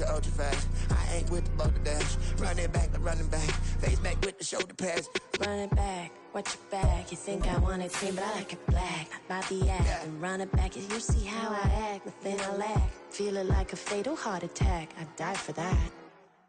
ultra fast. I ain't with the boulder dash. Running back, running back. Face back with the shoulder pads. Run it back, watch your back. You think I want it clean, but I like it black. About the act and run it back. You see how I act, nothing I lack. Feeling like a fatal heart attack. I'd die for that.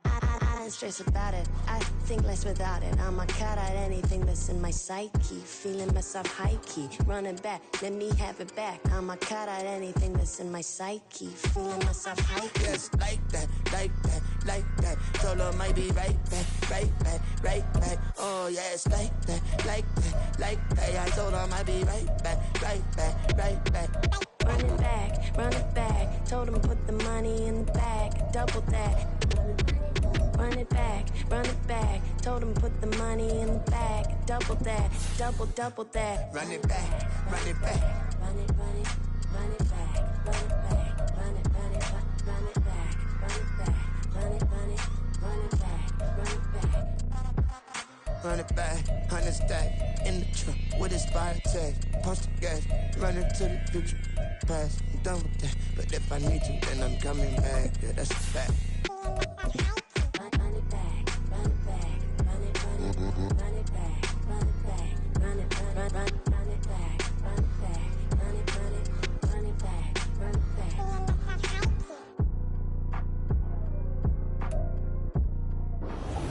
I don't stress about it. I think less without it. I'ma cut out anything that's in my psyche. Feeling myself high key. Running back, let me have it back. I'ma cut out anything that's in my psyche. Feeling myself high key. Yes, like that, like that, like that. Solo might be right back, right back, right back. Oh yes, like that, like that, like that. I told her I might be right back, right back, right back. Run it back. Told him put the money in the bag. Double that. Run it back. Told him put the money in the bag. Double that. Double that. Run it back, run it back. Run it back. Run it back. Run it back. Run it back. Run it back. Run it back, 100 stack in the truck with his fire tag. Post the gas, running to the future. Past, I'm done with that. But if I need you, then I'm coming back. Yeah, that's a fact.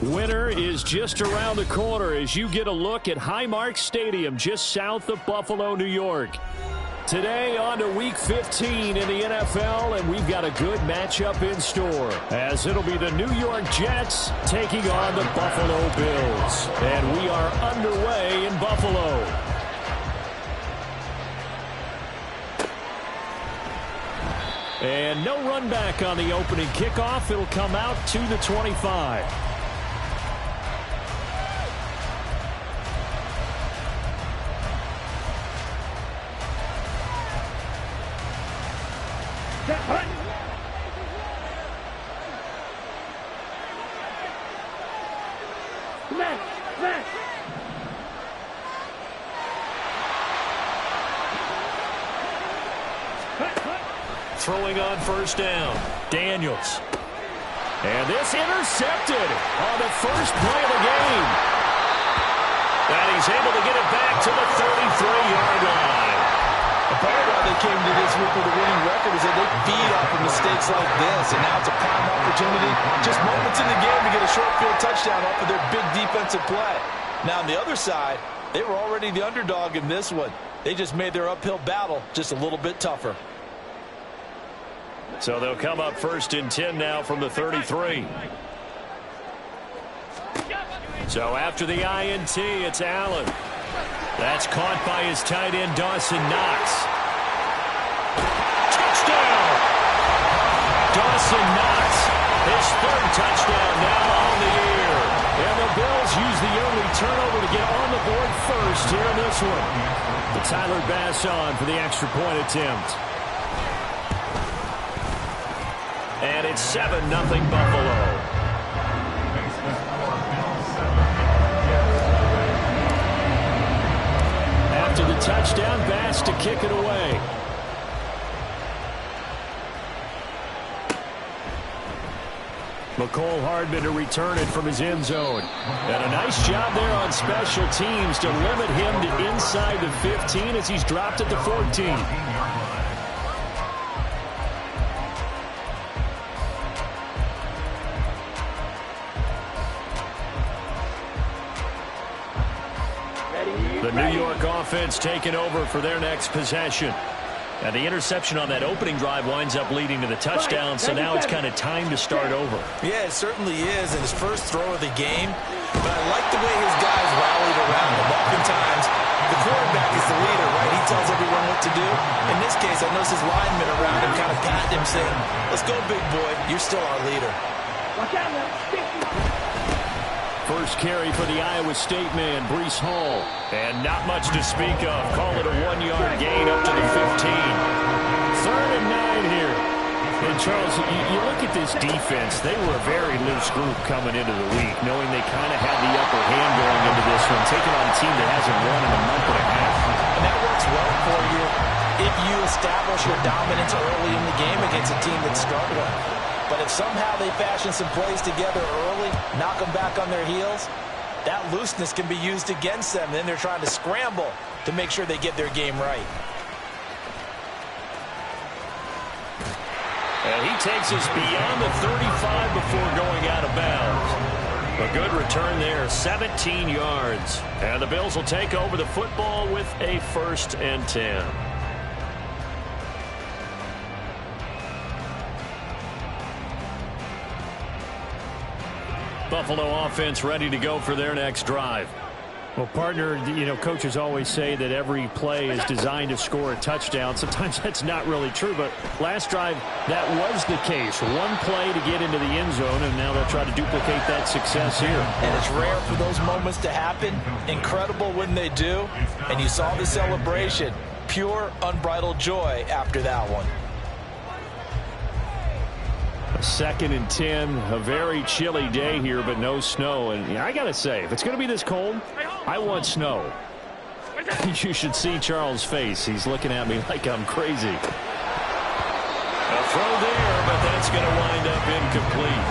Winter is just around the corner as you get a look at Highmark Stadium just south of Buffalo, New York. Today on to Week 15 in the NFL, and we've got a good matchup in store as it'll be the New York Jets taking on the Buffalo Bills. And we are underway in Buffalo. And no run back on the opening kickoff. It'll come out to the 25. Throwing on first down, Daniels. And this intercepted on the first play of the game. And he's able to get it back to the 33-yard line. A part of why they came to this week with a winning record is that they feed off of mistakes like this. And now it's a prime opportunity, just moments in the game to get a short field touchdown off of their big defensive play. Now on the other side, they were already the underdog in this one. They just made their uphill battle just a little bit tougher. So they'll come up first and 10 now from the 33. So after the INT, it's Allen. That's caught by his tight end, Dawson Knox. Touchdown! Dawson Knox, his third touchdown now on the year. And the Bills use the early turnover to get on the board first here in this one. But Tyler Bass on for the extra point attempt. And it's 7-0 Buffalo. After the touchdown, Bass to kick it away. McCole Hardman to return it from his end zone. And a nice job there on special teams to limit him to inside the 15 as he's dropped at the 14. The New York offense taking over for their next possession. And the interception on that opening drive winds up leading to the touchdown, so now it's kind of time to start over. Yeah, it certainly is, and his first throw of the game. But I like the way his guys rallied around him. Oftentimes, the quarterback is the leader, right? He tells everyone what to do. In this case, I noticed his linemen around him kind of patting him, saying, "Let's go, big boy. You're still our leader." Watch out now. First carry for the Iowa State man, Breece Hall. And not much to speak of. Call it a 1-yard gain up to the 15. 3rd and 9 here. And Charles, you look at this defense, they were a very loose group coming into the week, knowing they kind of had the upper hand going into this one, taking on a team that hasn't won in a month and a half. And that works well for you if you establish your dominance early in the game against a team that's struggling. But if somehow they fashion some plays together early, knock them back on their heels, that looseness can be used against them. Then they're trying to scramble to make sure they get their game right. And he takes us beyond the 35 before going out of bounds. A good return there, 17 yards. And the Bills will take over the football with a 1st and 10. Buffalo offense ready to go for their next drive. Well, partner, coaches always say that every play is designed to score a touchdown. Sometimes that's not really true, but last drive, that was the case. One play to get into the end zone, and now they'll try to duplicate that success here. And it's rare for those moments to happen. Incredible when they do. And you saw the celebration. Pure, unbridled joy after that one. 2nd and 10, a very chilly day here, but no snow. And I got to say, if it's going to be this cold, I want snow. You should see Charles' face. He's looking at me like I'm crazy. A throw there, but that's going to wind up incomplete.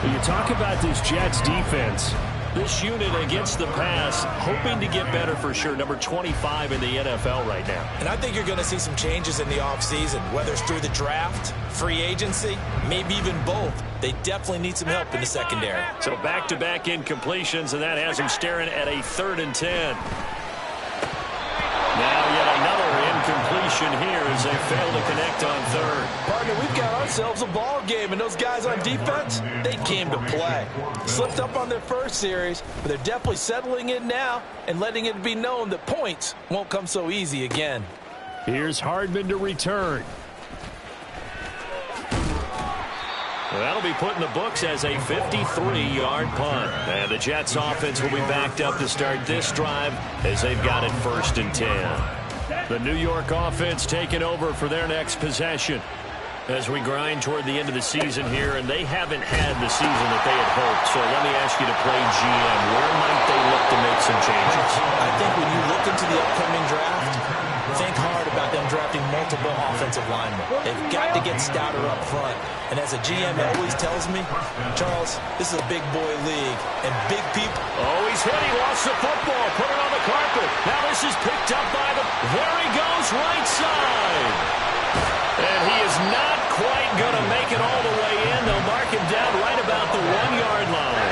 When you talk about this Jets defense, this unit against the pass, hoping to get better for sure. Number 25 in the NFL right now. And I think you're going to see some changes in the offseason, whether it's through the draft, free agency, maybe even both. They definitely need some help in the secondary. So back-to-back incompletions, and that has them staring at a 3rd and 10. Now yet another incompletion here as they fail to connect on 3rd. Partner, we've got ourselves a ball game, and those guys on defense, they came to play. Slipped up on their first series, but they're definitely settling in now and letting it be known that points won't come so easy again. Here's Hardman to return. Well, that'll be put in the books as a 53-yard punt. And the Jets offense will be backed up to start this drive as they've got it 1st and 10. The New York offense taking over for their next possession as we grind toward the end of the season here, and they haven't had the season that they had hoped. So let me ask you to play GM. Where might they look to make some changes? I think when you look into the upcoming draft, think hard about them drafting multiple offensive linemen. They've got to get stouter up front. And as a GM always tells me, Charles, this is a big boy league, and big people... Oh, he's hit. He lost the football. Put it on the carpet. Now this is picked up by the... There he goes, right side. And he is not quite going to make it all the way in. They'll mark him down right about the 1-yard line.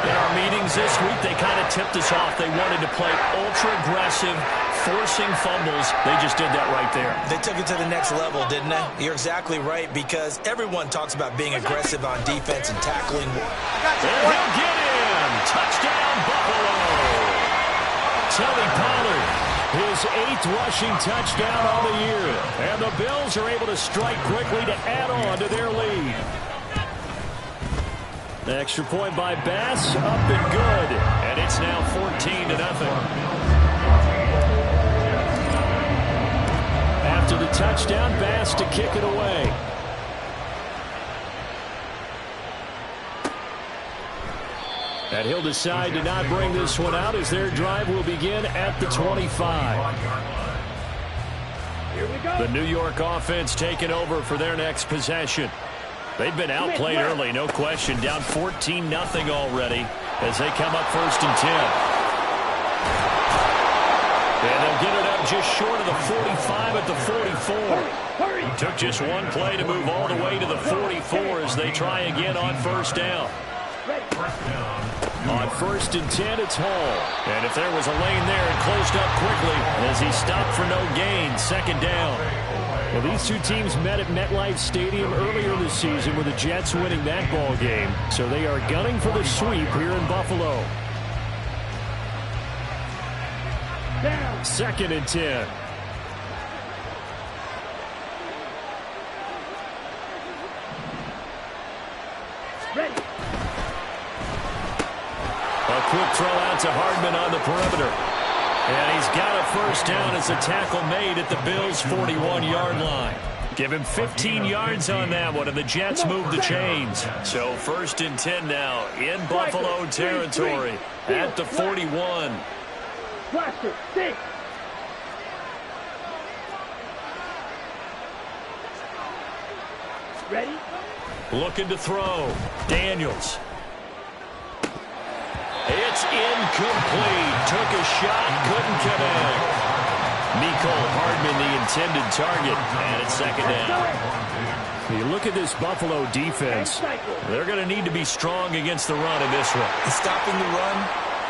In our meetings this week, they kind of tipped us off. They wanted to play ultra-aggressive, forcing fumbles. They just did that right there. They took it to the next level, didn't they? You're exactly right, because everyone talks about being aggressive on defense and tackling. And he'll get in. Touchdown, Buffalo. Tony Pollard, his 8th rushing touchdown on the year. And the Bills are able to strike quickly to add on to their lead. The extra point by Bass, up and good. And it's now 14-0. After the touchdown, Bass to kick it away. And he'll decide to not bring this one out as their drive will begin at the 25. Here we go. The New York offense taking over for their next possession. They've been outplayed early, no question. Down 14-0 already as they come up 1st and 10. And they'll get it up just short of the 45 at the 44. It took just one play to move all the way to the 44 as they try again on 1st down. On 1st and 10, it's Hall. And if there was a lane there, it closed up quickly as he stopped for no gain. 2nd down. Well, these two teams met at MetLife Stadium earlier this season with the Jets winning that ball game. So they are gunning for the sweep here in Buffalo. 2nd and 10. Ready. A quick throw out to Hardman on the perimeter. And he's got a 1st down as a tackle made at the Bills' 41-yard line. Give him 15 yards on that one, and the Jets move the chains. So 1st and 10 now in Buffalo territory at the 41. Blaster, stick. Ready? Looking to throw. Daniels. It's incomplete. Took a shot, couldn't connect. Mecole Hardman, the intended target, and it's second down. You look at this Buffalo defense. They're going to need to be strong against the run in this one. Stopping the run,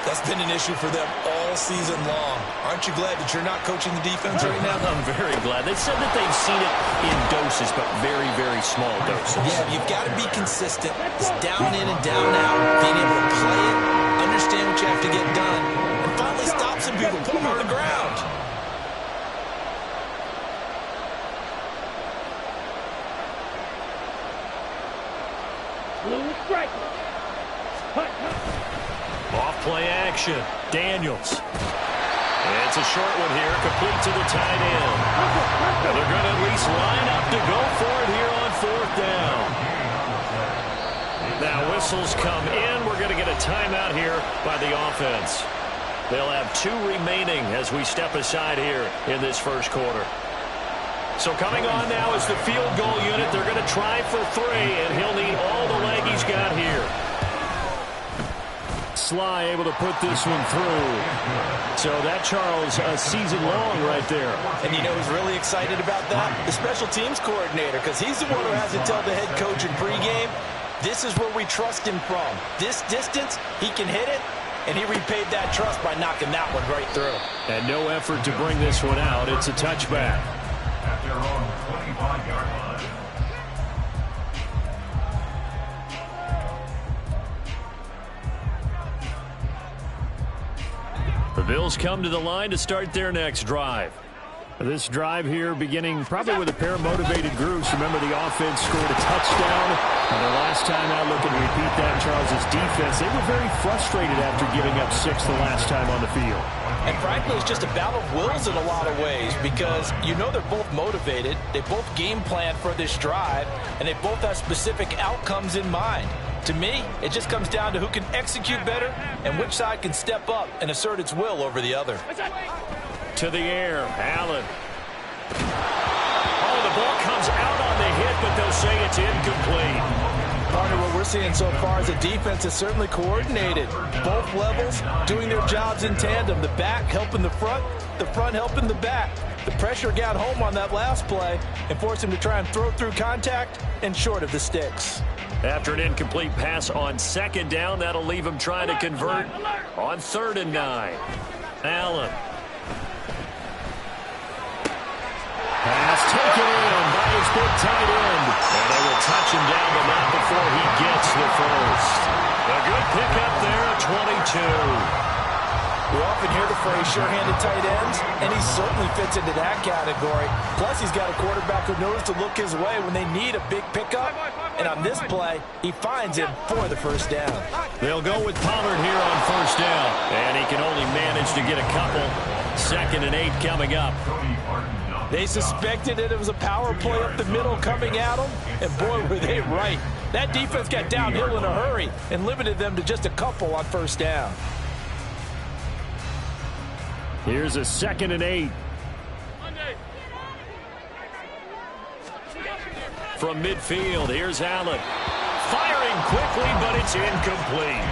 that's been an issue for them all season long. Aren't you glad that you're not coaching the defense right now? I'm very glad. They said that they've seen it in doses, but very, very small doses. Yeah, you've got to be consistent. It's down in and down out. Being able to play it, understand what you have to get done, and finally stop some people, put them on the ground. Off play action. Daniels. It's a short one here, complete to the tight end. And they're going to at least line up to go for it here on fourth down. Now whistles come in. We're going to get a timeout here by the offense. They'll have 2 remaining as we step aside here in this first quarter. So coming on now is the field goal unit. They're going to try for 3, and he'll need all the leg he's got here. Sly able to put this one through. So that, Charles, a season long right there. And you know who's really excited about that? The special teams coordinator, because he's the one who has to tell the head coach in pregame, this is where we trust him from. This distance, he can hit it, and he repaid that trust by knocking that one right through. And no effort to bring this one out. It's a touchback. At their own 25-yard line. The Bills come to the line to start their next drive. This drive here beginning probably with a pair of motivated groups. Remember, the offense scored a touchdown. And the last time out, looking to repeat that, Charles' defense, they were very frustrated after giving up 6 the last time on the field. And frankly, it's just a battle of wills in a lot of ways because you know they're both motivated, they both game plan for this drive, and they both have specific outcomes in mind. To me, it just comes down to who can execute better and which side can step up and assert its will over the other. To the air, Allen. Oh, the ball comes out on the hit, but they'll say it's incomplete. Partner, what we're seeing so far is the defense is certainly coordinated. Both levels doing their jobs in tandem. The back helping the front helping the back. The pressure got home on that last play and forced him to try and throw through contact and short of the sticks. After an incomplete pass on second down, that'll leave him trying to convert on 3rd and 9. Allen. Pass taken in by his big tight end. And they will touch him down, but not before he gets the first. A good pickup there at 22. We often hear the phrase sure-handed tight ends, and he certainly fits into that category. Plus, he's got a quarterback who knows to look his way when they need a big pickup. And on this play, he finds him for the first down. They'll go with Pollard here on first down. And he can only manage to get a couple. 2nd and 8 coming up. They suspected that it was a power play up the middle coming at them, and boy, were they right. That defense got downhill in a hurry and limited them to just a couple on first down. Here's a 2nd and 8. From midfield, here's Allen. Firing quickly, but it's incomplete.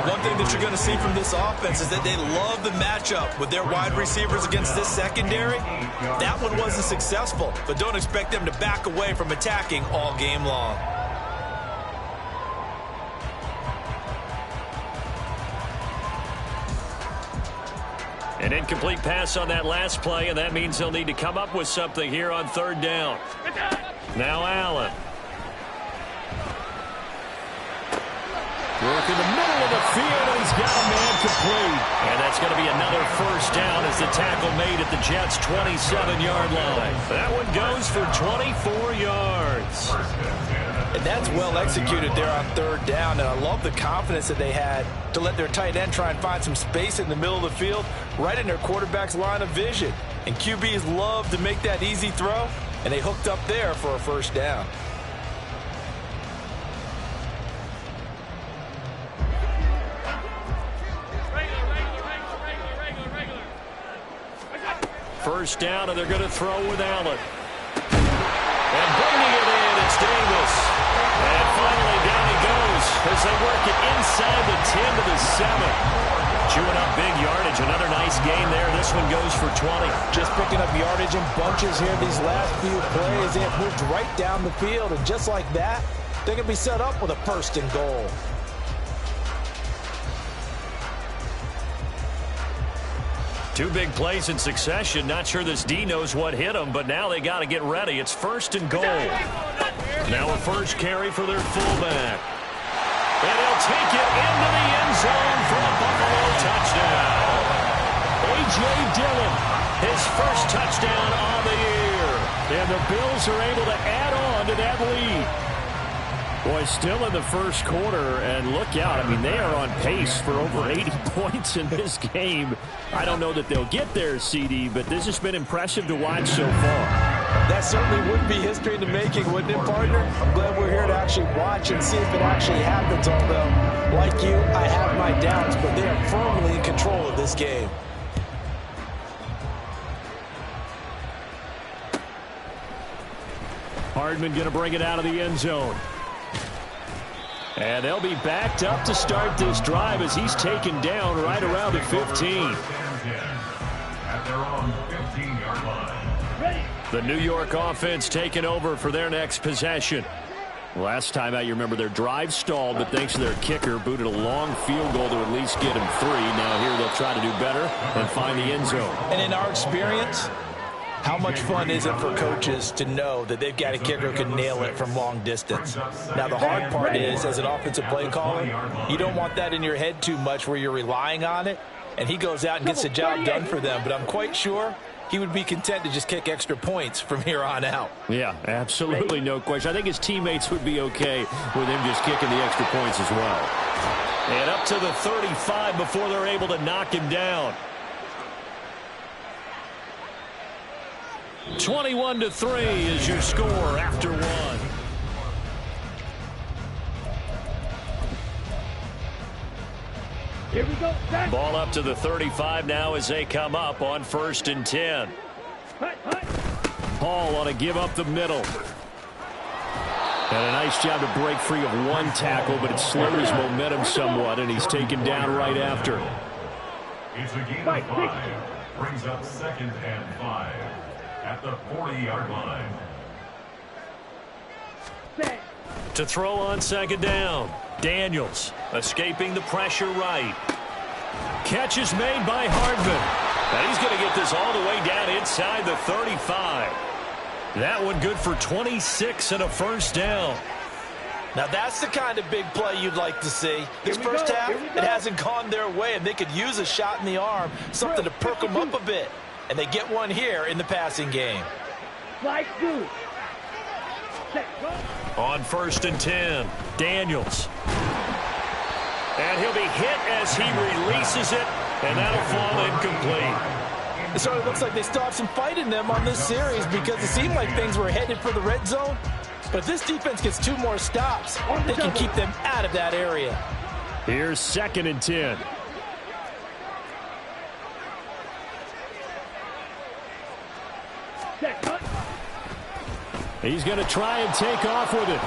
One thing that you're going to see from this offense is that they love the matchup with their wide receivers against this secondary. That one wasn't successful, but don't expect them to back away from attacking all game long. An incomplete pass on that last play, and that means they'll need to come up with something here on 3rd down. Now Allen. Work in the middle of the field, and he's got a man complete. And that's going to be another first down as the tackle made at the Jets' 27-yard line. That one goes for 24 yards. And that's well executed there on 3rd down, and I love the confidence that they had to let their tight end try and find some space in the middle of the field, right in their quarterback's line of vision. And QBs love to make that easy throw, and they hooked up there for a first down. First down, and they're going to throw with Allen. And bringing it in, it's Davis. And as they work it inside the 10 to the 7. Chewing up big yardage. Another nice gain there. This one goes for 20. Just picking up yardage in bunches here these last few plays. They have moved right down the field, and just like that, they can be set up with a 1st and goal. Two big plays in succession. Not sure this D knows what hit them, but now they got to get ready. It's 1st and goal. Now a first carry for their fullback. And he'll take it into the end zone for a Buffalo touchdown. A.J. Dillon, his first touchdown on the year. And the Bills are able to add on to that lead. Boy, still in the first quarter, and look out. I mean, they are on pace for over 80 points in this game. I don't know that they'll get there, CD, but this has been impressive to watch so far. That certainly would be history in the making, wouldn't it, partner? I'm glad we're here to actually watch and see if it actually happens, although, like you, I have my doubts, but they are firmly in control of this game. Hardman going to bring it out of the end zone. And they'll be backed up to start this drive as he's taken down right around the 15. At their own 15-yard line. The New York offense taking over for their next possession. Last time out, you remember their drive stalled, but thanks to their kicker, booted a long field goal to at least get him 3. Now here they'll try to do better and find the end zone. And in our experience, how much fun is it for coaches to know that they've got a kicker who can nail it from long distance? Now, the hard part is, as an offensive play caller, you don't want that in your head too much where you're relying on it, and he goes out and gets the job done for them. But I'm quite sure he would be content to just kick extra points from here on out. Yeah, absolutely no question. I think his teammates would be okay with him just kicking the extra points as well. And up to the 35 before they're able to knock him down. 21-3 is your score after one. Here we go. Ball up to the 35 now as they come up on 1st and 10. Hall on a give up the middle. And a nice job to break free of one tackle, but it slowed his momentum somewhat, and he's taken down right after. It's a gain of 5. Brings up 2nd and 5 at the 40-yard line. To throw on 2nd down. Daniels escaping the pressure right. Catch is made by Hardman. And he's going to get this all the way down inside the 35. That one good for 26 and a first down. Now that's the kind of big play you'd like to see. This first half, it hasn't gone their way, and they could use a shot in the arm, something to perk them up a bit. And they get one here in the passing game. On 1st and 10, Daniels. And he'll be hit as he releases it, and that'll fall incomplete. It sort of looks like they still have some fight in them on this series because it seemed like things were headed for the red zone. But if this defense gets 2 more stops, they can keep them out of that area. Here's 2nd and 10. He's going to try and take off with it.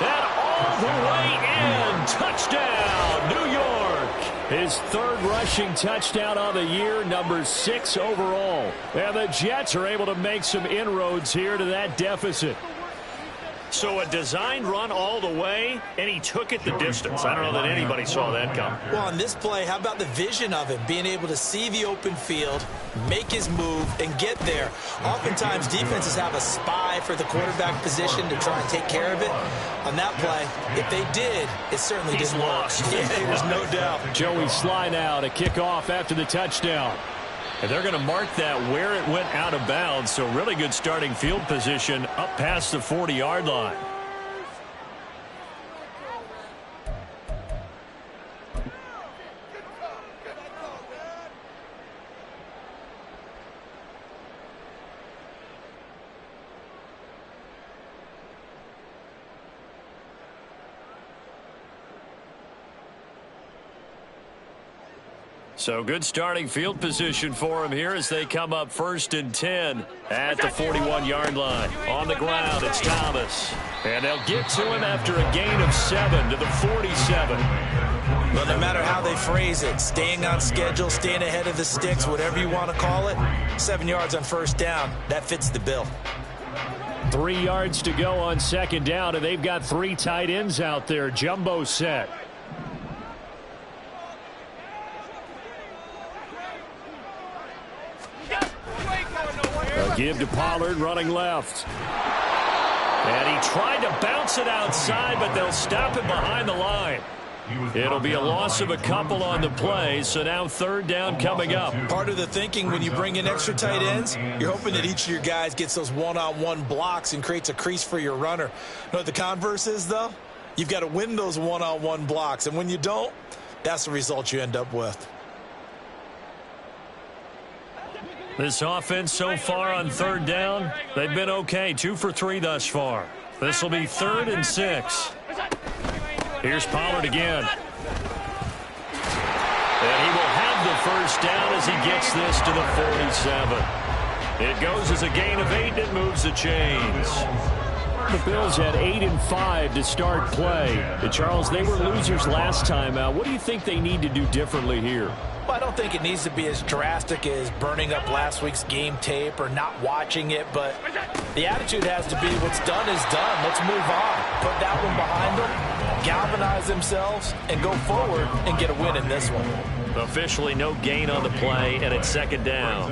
And all the way in. Touchdown, New York. His 3rd rushing touchdown on the year, number 6 overall. And the Jets are able to make some inroads here to that deficit. So a designed run all the way, and he took it the distance. I don't know that anybody saw that come. Well, on this play, how about the vision of him, being able to see the open field, make his move, and get there. Oftentimes, defenses have a spy for the quarterback position to try and take care of it. On that play, if they did, it certainly didn't work. Lost. Yeah, there's no doubt. Joey Sly now to kick off after the touchdown. And they're going to mark that where it went out of bounds. So really good starting field position up past the 40-yard line. So good starting field position for him here as they come up 1st and 10 at the 41-yard line. On the ground, it's Thomas. And they'll get to him after a gain of 7 to the 47. Well, no matter how they phrase it, staying on schedule, staying ahead of the sticks, whatever you want to call it, 7 yards on 1st down, that fits the bill. 3 yards to go on 2nd down, and they've got 3 tight ends out there. Jumbo set. They'll give to Pollard running left. And he tried to bounce it outside, but they'll stop him behind the line. It'll be a loss of a couple on the play, so now 3rd down coming up. Part of the thinking when you bring in extra tight ends, you're hoping that each of your guys gets those one-on-one blocks and creates a crease for your runner. You know what the converse is, though? You've got to win those one-on-one blocks, and when you don't, that's the result you end up with. This offense so far on 3rd down, they've been okay. 2 for 3 thus far. This will be 3rd and 6. Here's Pollard again. And he will have the 1st down as he gets this to the 47. It goes as a gain of 8 and moves the chains. The Bills had 8 and 5 to start play. And Charles, they were losers last time out. What do you think they need to do differently here? Well, I don't think it needs to be as drastic as burning up last week's game tape or not watching it, but the attitude has to be what's done is done. Let's move on. Put that one behind them, galvanize themselves, and go forward and get a win in this one. Officially no gain on the play, and it's 2nd down.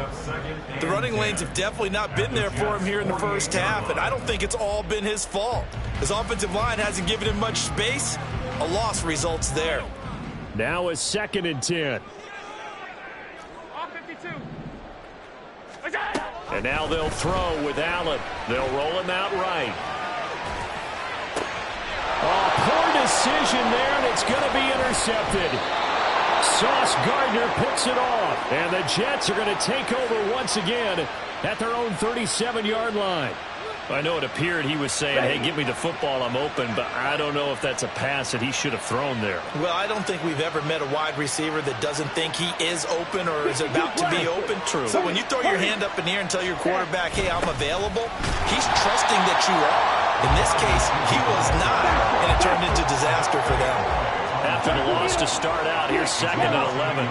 The running lanes have definitely not been there for him here in the 1st half, and I don't think it's all been his fault. His offensive line hasn't given him much space. A loss results there. Now it's 2nd and 10. And now they'll throw with Allen. They'll roll him out right. Oh, poor decision there, and it's going to be intercepted. Sauce Gardner picks it off, and the Jets are going to take over once again at their own 37-yard line. I know it appeared he was saying, hey, give me the football, I'm open, but I don't know if that's a pass that he should have thrown there. Well, I don't think we've ever met a wide receiver that doesn't think he is open or is about to be open. True. So when you throw your hand up in the air and tell your quarterback, hey, I'm available, he's trusting that you are. In this case, he was not, and it turned into disaster for them. After the loss to start out, here's 2nd and 11.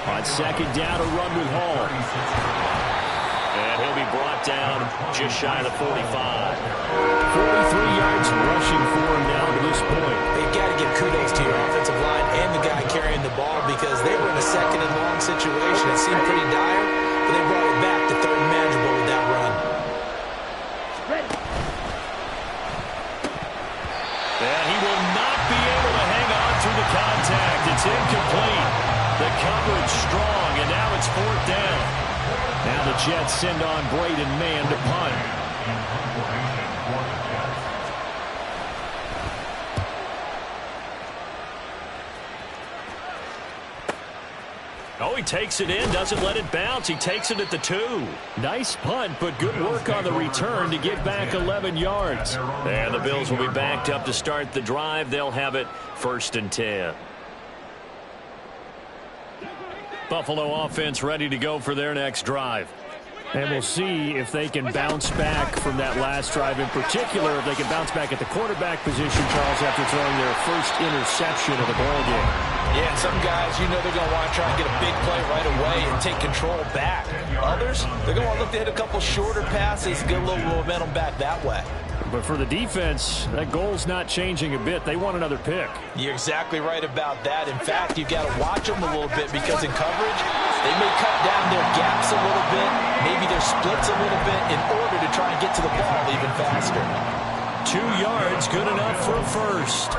On 2nd down, a run with Hall. And he'll be brought down just shy of the 45. 43 yards rushing for him now to this point. You've got to give kudos to your offensive line and the guy carrying the ball because they were in a 2nd and long situation. It seemed pretty dire, but they brought it back to 3rd and manageable with that run. And he will not be able to hang on through the contact. It's incomplete. The coverage strong, and now it's 4th down. Now the Jets send on Braden Mann to punt. Oh, he takes it in, doesn't let it bounce. He takes it at the 2. Nice punt, but good work on the return to get back 11 yards. And the Bills will be backed up to start the drive. They'll have it 1st and 10. Buffalo offense ready to go for their next drive. And we'll see if they can bounce back from that last drive in particular, if they can bounce back at the quarterback position, Charles, after throwing their first interception of the ballgame. Yeah, and some guys, you know they're going to want to try and get a big play right away and take control back. Others, they're going to want to look to hit a couple shorter passes, get a little momentum back that way. But for the defense, that goal's not changing a bit. They want another pick. You're exactly right about that. In fact, you've got to watch them a little bit because in coverage, they may cut down their gaps a little bit, maybe their splits a little bit in order to try and get to the ball even faster. 2 yards, good enough for a first.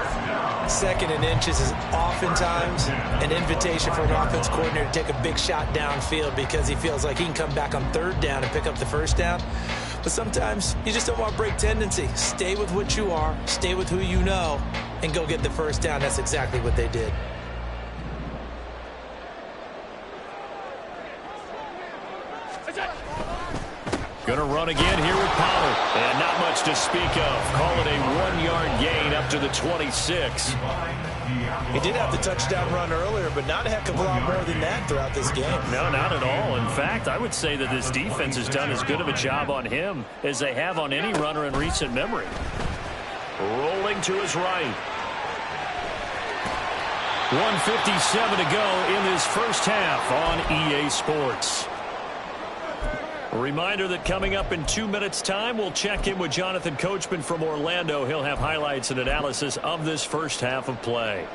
2nd and inches is oftentimes an invitation for an offense coordinator to take a big shot downfield because he feels like he can come back on 3rd down and pick up the 1st down. But sometimes you just don't want to break tendency. Stay with what you are, stay with who you know, and go get the 1st down. That's exactly what they did. Going to run again here with Pollard. And not much to speak of. Call it a 1-yard gain up to the 26. He did have the touchdown run earlier, but not a heck of a lot more than that throughout this game. No, not at all. In fact, I would say that this defense has done as good of a job on him as they have on any runner in recent memory. Rolling to his right. 1:57 to go in this first half on EA Sports. A reminder that coming up in 2 minutes' time, we'll check in with Jonathan Coachman from Orlando. He'll have highlights and analysis of this first half of play.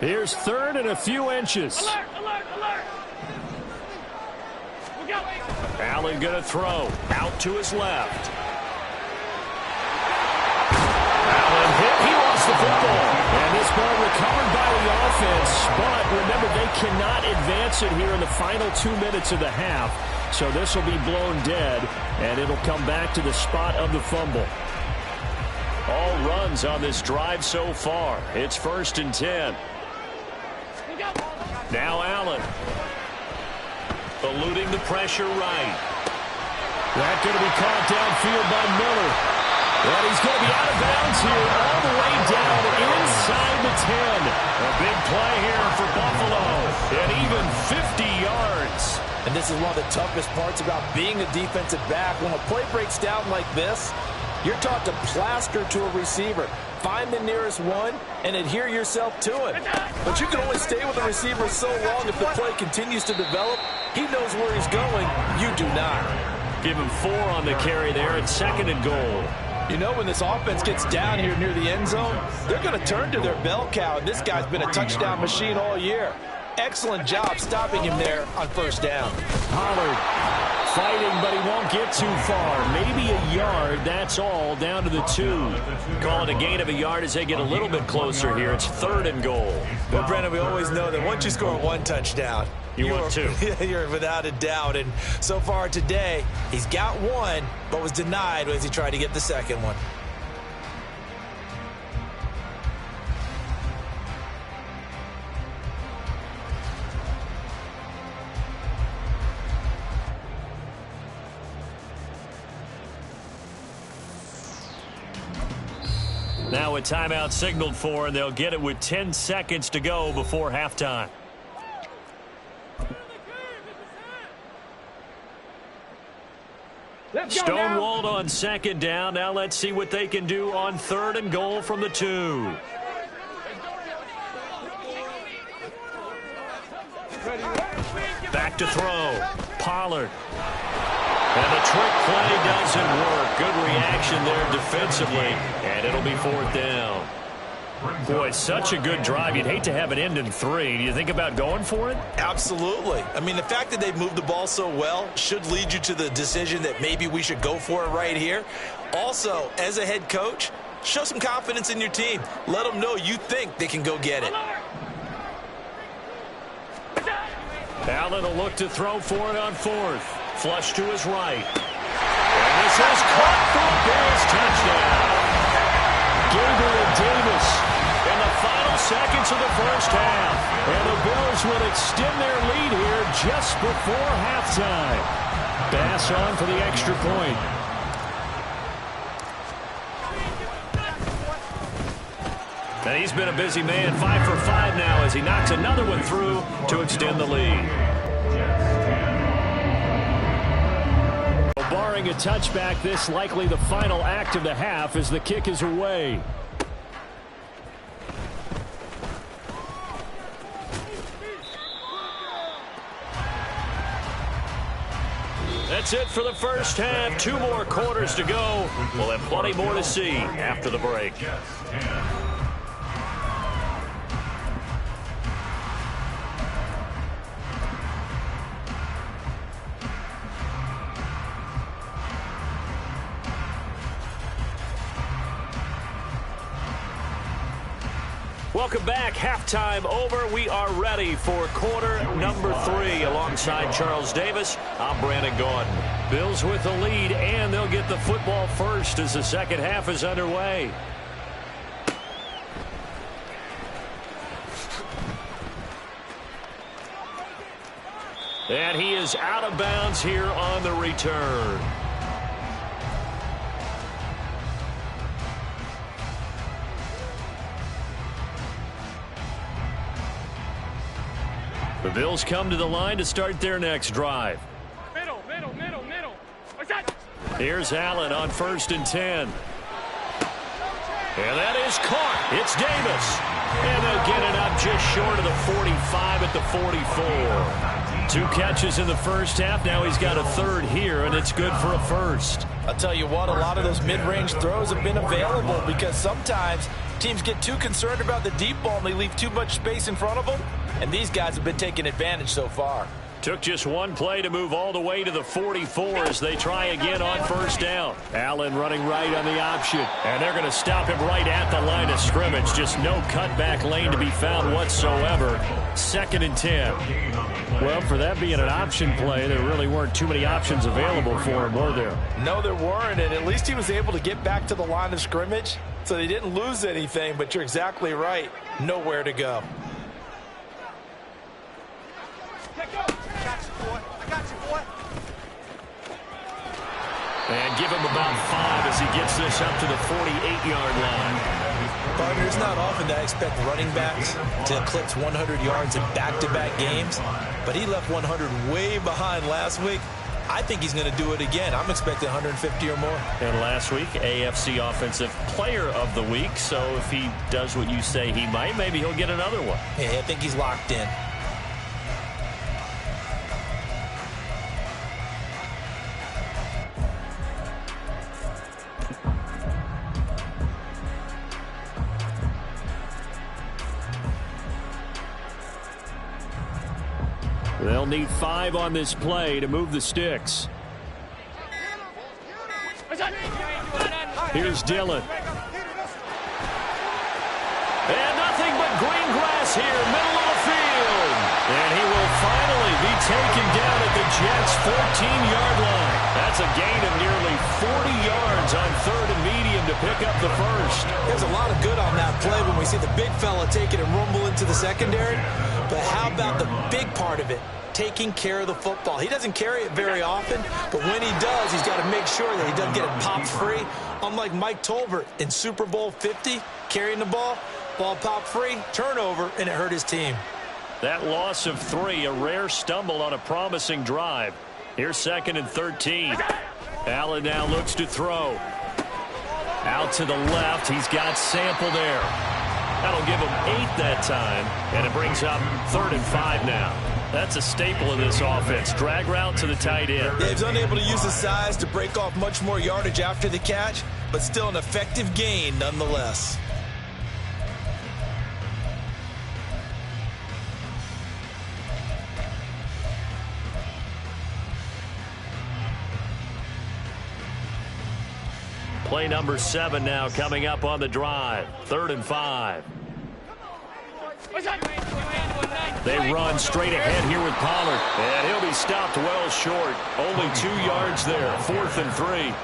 Here's third and a few inches. Alert, alert, alert. Allen going to throw. Out to his left. Allen hit. He lost the football. And this ball recovered by the offense. But remember, they cannot advance it here in the final 2 minutes of the half. So this will be blown dead, and it'll come back to the spot of the fumble. All runs on this drive so far. It's 1st and 10. Now Allen. Eluding the pressure right. That's going to be caught downfield by Miller. And he's going to be out of bounds here all the way down inside the 10. A big play here for Buffalo. And even 50 yards. And this is one of the toughest parts about being a defensive back. When a play breaks down like this, you're taught to plaster to a receiver. Find the nearest one and adhere yourself to it. But you can only stay with the receiver so long if the play continues to develop. He knows where he's going. You do not. Give him 4 on the carry there at 2nd and goal. You know, when this offense gets down here near the end zone, they're going to turn to their bell cow, and this guy's been a touchdown machine all year. Excellent job stopping him there on 1st down. Pollard fighting, but he won't get too far. Maybe a yard, that's all, down to the 2. Call it a gain of a yard as they get a little bit closer here. It's 3rd and goal. Well, Brandon, we always know that once you score 1 touchdown, you want 2. You're without a doubt. And so far today, he's got 1, but was denied as he tried to get the 2nd one. Now a timeout signaled for, and they'll get it with 10 seconds to go before halftime. Stonewalled on 2nd down. Now let's see what they can do on 3rd and goal from the 2. Back to throw. Pollard. And the trick play doesn't work. Good reaction there defensively. And it'll be 4th down. Boy, such a good drive. You'd hate to have it end in 3. Do you think about going for it? Absolutely. I mean, the fact that they've moved the ball so well should lead you to the decision that maybe we should go for it right here. Also, as a head coach, show some confidence in your team. Let them know you think they can go get it. Allen will look to throw for it on 4th. Flush to his right. And this is caught for a Bills touchdown. Gabriel Davis in the final seconds of the first half. And the Bills will extend their lead here just before halftime. Bass on for the extra point. And he's been a busy man, 5 for 5 now as he knocks another one through to extend the lead. Barring a touchback, this likely the final act of the half as the kick is away. That's it for the first half. 2 more quarters to go. We'll have plenty more to see after the break. Welcome back. Halftime over. We are ready for quarter number 3. Alongside Charles Davis, I'm Brandon Gaudin. Bills with the lead, and they'll get the football first as the second half is underway. And he is out of bounds here on the return. The Bills come to the line to start their next drive. Middle. What's that? Here's Allen on 1st and 10. And that is caught. It's Davis. And they'll get it up just short of the 45 at the 44. 2 catches in the first half. Now he's got a third here, and it's good for a first. I'll tell you what, a lot of those mid-range throws have been available because sometimes teams get too concerned about the deep ball and they leave too much space in front of them. And these guys have been taking advantage so far. Took just one play to move all the way to the 44 as they try again on 1st down. Allen running right on the option. And they're going to stop him right at the line of scrimmage. Just no cutback lane to be found whatsoever. 2nd and 10. Well, for that being an option play, there really weren't too many options available for him, were there? No, there weren't. And at least he was able to get back to the line of scrimmage. So they didn't lose anything, but you're exactly right. Nowhere to go. And give him about 5 as he gets this up to the 48-yard line. Partner, it's not often that I expect running backs to eclipse 100 yards in back-to-back games, but he left 100 way behind last week. I think he's going to do it again. I'm expecting 150 or more. And last week, AFC Offensive Player of the Week. So if he does what you say he might, maybe he'll get another one. Yeah, I think he's locked in. They'll need 5 on this play to move the sticks. Here's Dillon. And nothing but green grass here, middle of the field. And he will finally be taken down at the Jets' 14-yard line. That's a gain of nearly 40 yards on 3rd and medium to pick up the first. There's a lot of good on that play when we see the big fella take it and rumble into the secondary. But how about the big part of it? Taking care of the football. He doesn't carry it very often, but when he does, he's got to make sure that he doesn't get it popped free. Unlike Mike Tolbert in Super Bowl 50, carrying the ball popped free, turnover, and it hurt his team. That loss of 3, a rare stumble on a promising drive. Here's 2nd and 13. Allen now looks to throw. Out to the left. He's got Sample there. That'll give him 8 that time, and it brings up 3rd and 5 now. That's a staple in this offense. Drag route to the tight end. Yeah, he's unable to use his size to break off much more yardage after the catch, but still an effective gain nonetheless. Play number 7 now coming up on the drive. 3rd and 5. They run straight ahead here with Pollard. And he'll be stopped well short. Only 2 yards there. 4th and 3.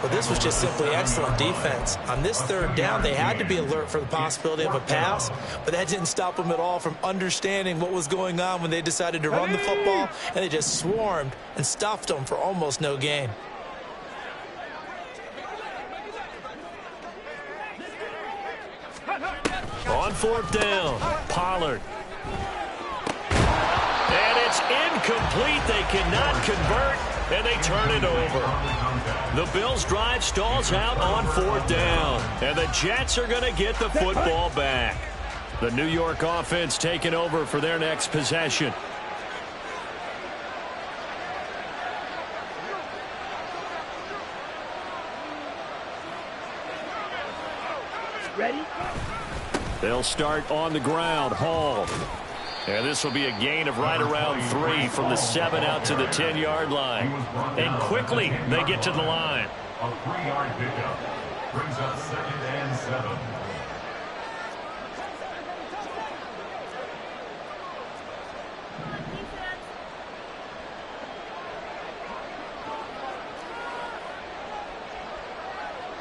Well, this was just simply excellent defense. On this 3rd down, they had to be alert for the possibility of a pass, but that didn't stop them at all from understanding what was going on when they decided to run the football, and they just swarmed and stuffed them for almost no gain. On 4th down, Pollard. And it's incomplete. They cannot convert, and they turn it over. The Bills' drive stalls out on 4th down, and the Jets are going to get the football back. The New York offense taking over for their next possession. Ready? They'll start on the ground. Hall. And this will be a gain of right around 3 from the 7 out to the 10-yard line. And quickly they get to the line. A 3-yard pickup brings up 2nd and 7.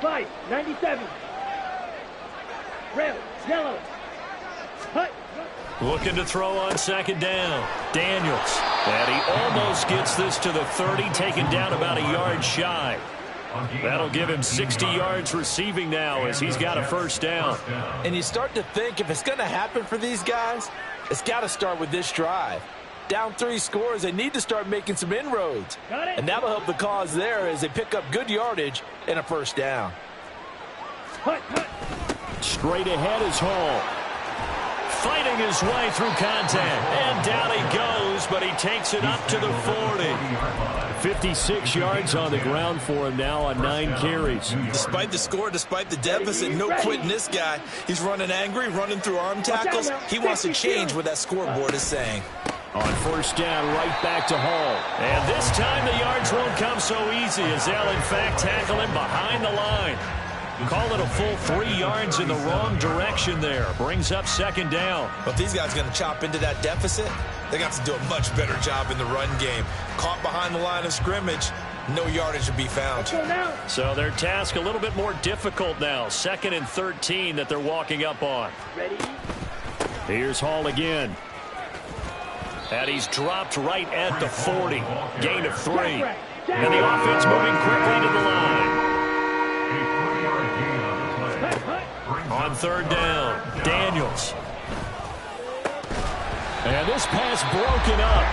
Five, 97. Red, yellow. Hut. Looking to throw on 2nd down. Daniels. And he almost gets this to the 30, taken down about a yard shy. That'll give him 60 yards receiving now as he's got a first down. And you start to think if it's going to happen for these guys, it's got to start with this drive. Down 3 scores, they need to start making some inroads. And that'll help the cause there as they pick up good yardage and a first down. Straight ahead is Hall. Fighting his way through contact. And down he goes, but he takes it up to the 40. 56 yards on the ground for him now on 9 carries. Despite the score, despite the deficit, no quitting this guy. He's running angry, running through arm tackles. He wants to change what that scoreboard is saying. On first down, right back to Hall. And this time the yards won't come so easy as they'll in fact tackle him behind the line. Call it a full 3 yards in the wrong direction there. Brings up second down. But these guys are going to chop into that deficit. They got to do a much better job in the run game. Caught behind the line of scrimmage, no yardage to be found. So their task a little bit more difficult now. 2nd and 13 that they're walking up on. Ready? Here's Hall again. And he's dropped right at the 40. Gain of 3. And the offense moving quickly to the line. On third down, Daniels. And this pass broken up.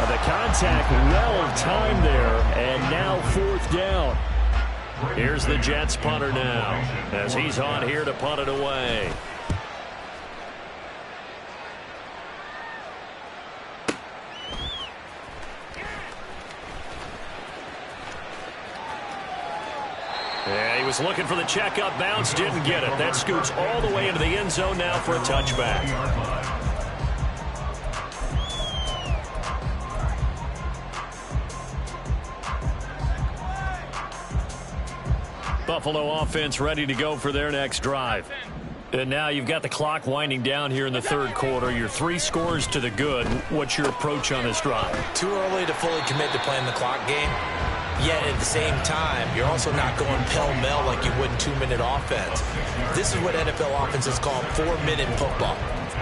The contact well timed there, and now 4th down. Here's the Jets punter now, as he's on here to punt it away. Yeah, he was looking for the checkup bounce, didn't get it. That scoots all the way into the end zone now for a touchback. Buffalo offense ready to go for their next drive. And now you've got the clock winding down here in the 3rd quarter. You're 3 scores to the good. What's your approach on this drive? Too early to fully commit to playing the clock game. Yet at the same time, you're also not going pell-mell like you would in 2-minute offense. This is what NFL offenses call 4-minute football.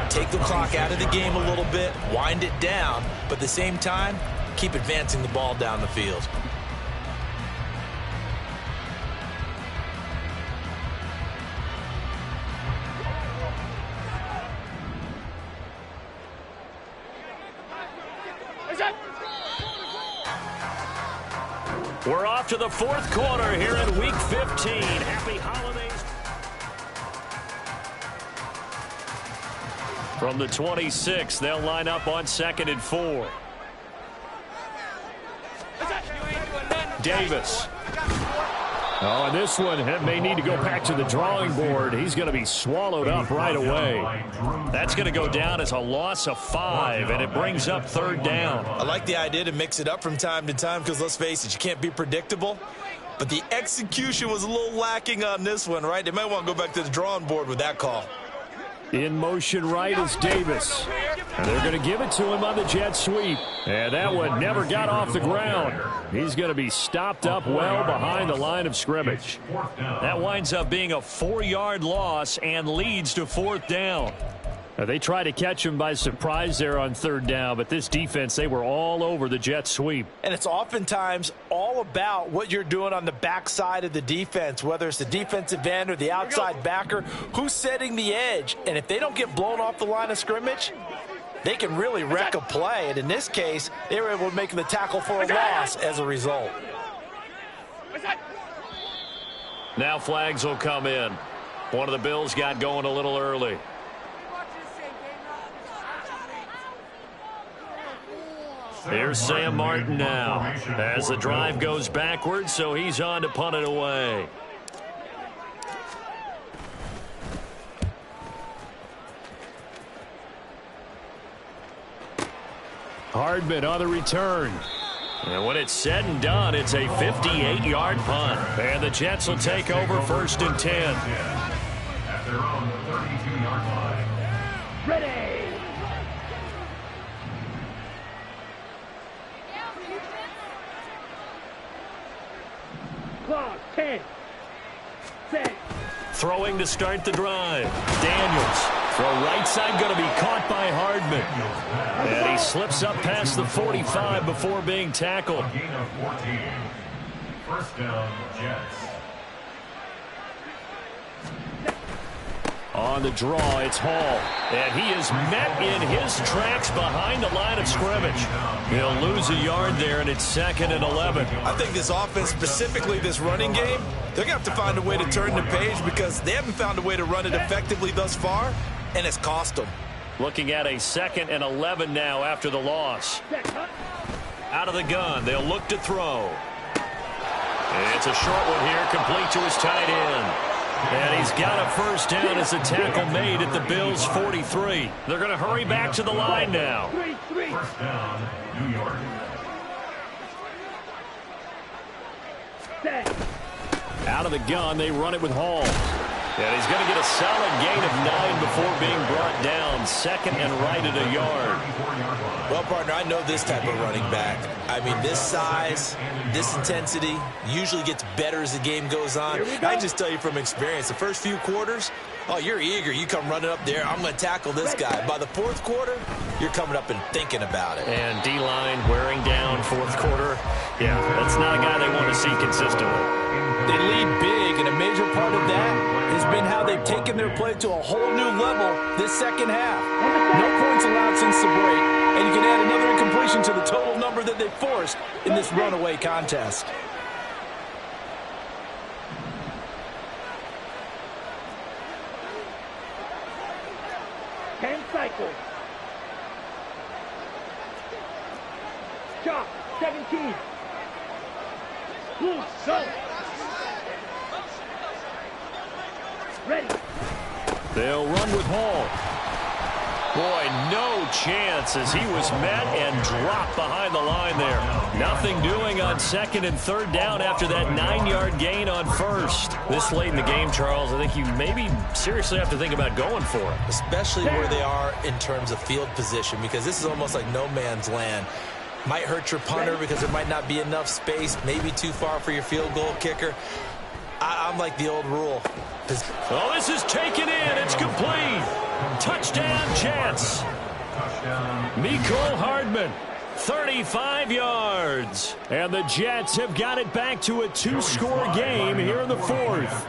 Take the clock out of the game a little bit, wind it down, but at the same time, keep advancing the ball down the field. We're off to the 4th quarter here in Week 15. Happy holidays. From the 26, they'll line up on 2nd and 4. Davis. Oh, and this one may need to go back to the drawing board. He's going to be swallowed up right away. That's going to go down as a loss of 5, and it brings up 3rd down. I like the idea to mix it up from time to time because, let's face it, you can't be predictable. But the execution was a little lacking on this one, right? They might want to go back to the drawing board with that call. In motion right is Davis. And they're going to give it to him on the jet sweep. And that one never got off the ground. He's going to be stopped up well behind the line of scrimmage. That winds up being a 4-yard loss and leads to 4th down. They try to catch him by surprise there on 3rd down, but this defense, they were all over the jet sweep. And it's oftentimes all about what you're doing on the backside of the defense, whether it's the defensive end or the outside backer, who's setting the edge. And if they don't get blown off the line of scrimmage, they can really wreck a play. And in this case, they were able to make the tackle for a loss as a result. Now flags will come in. One of the Bills got going a little early. Here's Sam Martin now as the drive goes backwards, so he's on to punt it away. Hardman on the return. And when it's said and done, it's a 58-yard punt. And the Jets will take over 1st and 10. At their own 32-yard line. Ready. Clock, 10. Set. Throwing to start the drive. Daniels. Throw right side going to be caught by Hardman. opponent. And he slips up past the 45 before being tackled. A gain of 14. First down, Jets. On the draw, it's Hall. And he is met in his tracks behind the line of scrimmage. He'll lose a yard there, and it's 2nd and 11. I think this offense, specifically this running game, they're going to have to find a way to turn the page because they haven't found a way to run it effectively thus far, and it's cost them. Looking at a 2nd and 11 now after the loss. Out of the gun, they'll look to throw. It's a short one here, complete to his tight end. And he's got a first down as a tackle made at the Bills' 43. They're going to hurry back to the line now. First down, New York. Out of the gun, they run it with Hall. And he's going to get a solid gain of 9 before being brought down. 2nd and right at a yard. Well, partner, I know this type of running back. I mean, this size, this intensity usually gets better as the game goes on. I just tell you from experience, the first few quarters, oh, you're eager. You come running up there, I'm going to tackle this guy. By the 4th quarter, you're coming up and thinking about it. And D-line wearing down 4th quarter. Yeah, that's not a guy they want to see consistently. They lead big, and a major part of that has been how they've taken their play to a whole new level this second half. No points allowed since the break, and you can add another incompletion to the total number that they forced in this runaway contest. Cycle. Chop, 17. Blue, go. Ready. They'll run with Hall. Boy, no chance as he was met and dropped behind the line there. Nothing doing on 2nd and 3rd down after that 9-yard gain on 1st. This late in the game, Charles, I think you maybe seriously have to think about going for it. Especially where they are in terms of field position, because this is almost like no man's land. Might hurt your punter because there might not be enough space, maybe too far for your field goal kicker. I'm like the old rule. Oh, this is taken in. It's complete. Touchdown, Jets. Mecole Hardman, 35 yards. And the Jets have got it back to a 2-score game here in the 4th.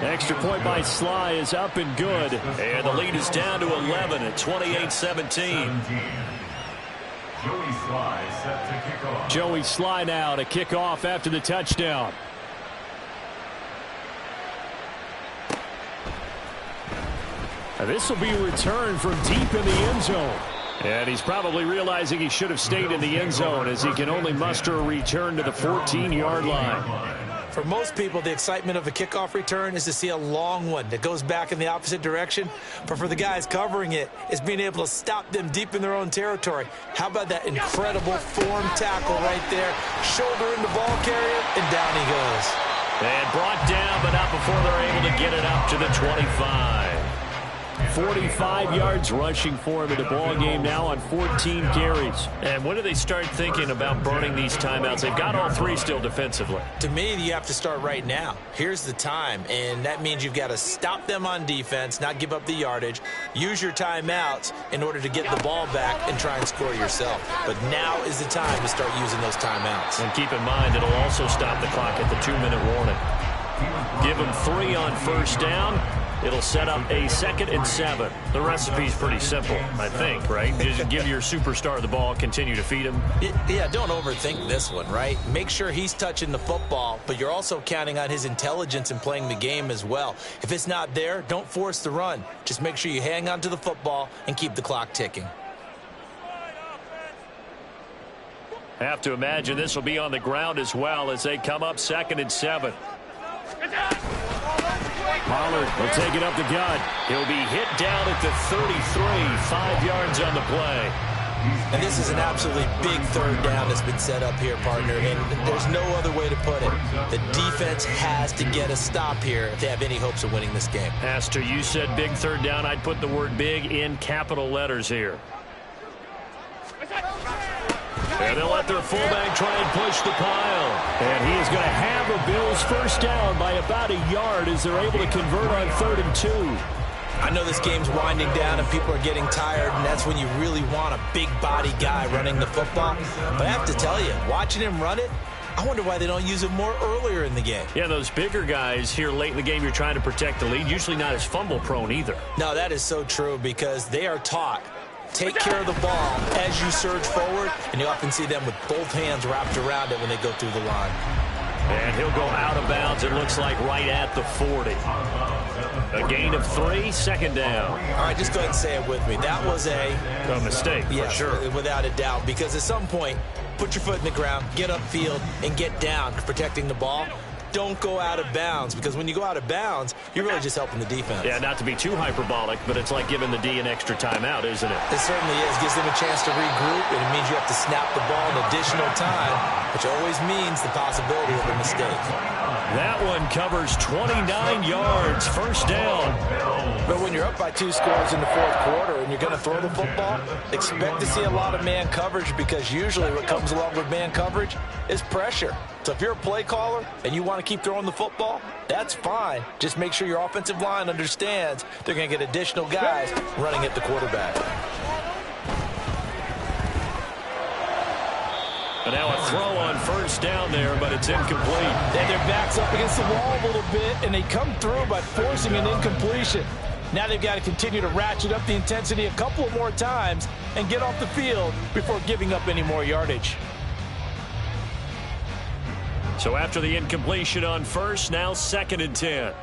Extra point by Sly is up and good. And the lead is down to 11 at 28-17. Joey Sly set to kick off. Joey Sly now to kick off after the touchdown. This will be a return from deep in the end zone. And he's probably realizing he should have stayed in the end zone as he can only muster a return to the 14-yard line. For most people, the excitement of a kickoff return is to see a long one that goes back in the opposite direction. But for the guys covering it, it's being able to stop them deep in their own territory. How about that incredible form tackle right there? Shoulder in the ball carrier, and down he goes. And brought down, but not before they're able to get it up to the 25. 45 yards rushing for him in the ball game now on 14 carries. And when do they start thinking about burning these timeouts? They've got all 3 still defensively. To me, you have to start right now. Here's the time, and that means you've got to stop them on defense, not give up the yardage, use your timeouts in order to get the ball back and try and score yourself. But now is the time to start using those timeouts. And keep in mind, it'll also stop the clock at the 2-minute warning. Give them 3 on first down. It'll set up a 2nd and 7. The recipe's pretty simple, I think, right? Just give your superstar the ball, continue to feed him. Yeah, don't overthink this one, right? Make sure he's touching the football, but you're also counting on his intelligence in playing the game as well. If it's not there, don't force the run. Just make sure you hang on to the football and keep the clock ticking. Have to imagine this will be on the ground as well as they come up 2nd and 7. Pollard will take it up the gut. He'll be hit down at the 33, 5 yards on the play. And this is an absolutely big 3rd down that's been set up here, partner, and there's no other way to put it. The defense has to get a stop here if they have any hopes of winning this game. Pastor, you said big 3rd down. I'd put the word big in capital letters here. And they'll let their fullback try and push the pile. And he is going to have a Bills first down by about a yard as they're able to convert on 3rd and 2. I know this game's winding down and people are getting tired, and that's when you really want a big body guy running the football. But I have to tell you, watching him run it, I wonder why they don't use him more earlier in the game. Yeah, those bigger guys here late in the game, you're trying to protect the lead, usually not as fumble prone either. No, that is so true because they are taught. Take care of the ball as you surge forward, and you often see them with both hands wrapped around it when they go through the line. And he'll go out of bounds, it looks like, right at the 40. A gain of 3, 2nd down. All right, just go ahead and say it with me. That was a mistake, yes, for sure. Without a doubt, because at some point, put your foot in the ground, get upfield, and get down protecting the ball. Don't go out of bounds, because when you go out of bounds, you're really just helping the defense. Yeah, not to be too hyperbolic, but it's like giving the D an extra timeout, isn't it? It certainly is. Gives them a chance to regroup, and it means you have to snap the ball an additional time, which always means the possibility of a mistake. That one covers 29 yards, first down. But when you're up by 2 scores in the 4th quarter and you're going to throw the football, expect to see a lot of man coverage, because usually what comes along with man coverage is pressure. So if you're a play caller and you want to keep throwing the football, that's fine. Just make sure your offensive line understands they're going to get additional guys running at the quarterback. And now a throw on first down there, but it's incomplete. Then their back's up against the wall a little bit, and they come through by forcing an incompletion. Now they've got to continue to ratchet up the intensity a couple of more times and get off the field before giving up any more yardage. So after the incompletion on first, now 2nd and 10.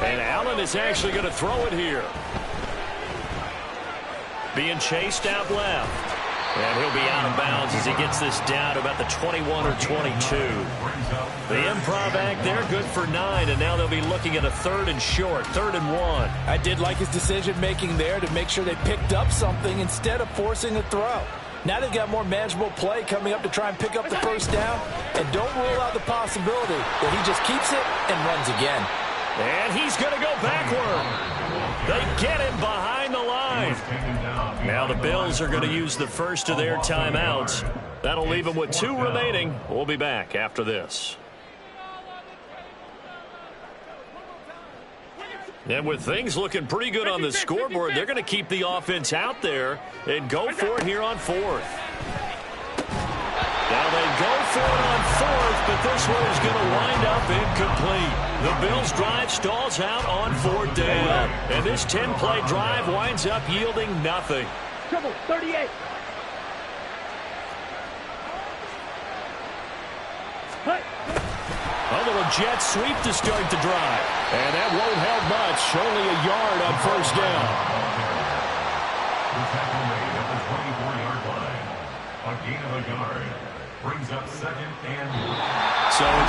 And Allen is actually going to throw it here. Being chased out left. And he'll be out of bounds as he gets this down to about the 21 or 22. The improv act there, good for 9, and now they'll be looking at a 3rd and short, 3rd and 1. I did like his decision-making there to make sure they picked up something instead of forcing a throw. Now they've got more manageable play coming up to try and pick up the first down, and don't rule out the possibility that he just keeps it and runs again. And he's going to go backward. They get him behind the line. Now the Bills are going to use the first of their timeouts. That'll leave them with 2 remaining. We'll be back after this. And with things looking pretty good on the scoreboard, they're going to keep the offense out there and go for it here on 4th. Now they go for it on 4th, but this one is going to wind up incomplete. The Bills' drive stalls out on 4th down. And this 10-play drive winds up yielding nothing. Triple 38. Hut. A little jet sweep to start the drive. And that won't help much. Only a yard on first down. The tackle made at the 24-yard line. A gain of a yard brings up 2nd and 1. So it's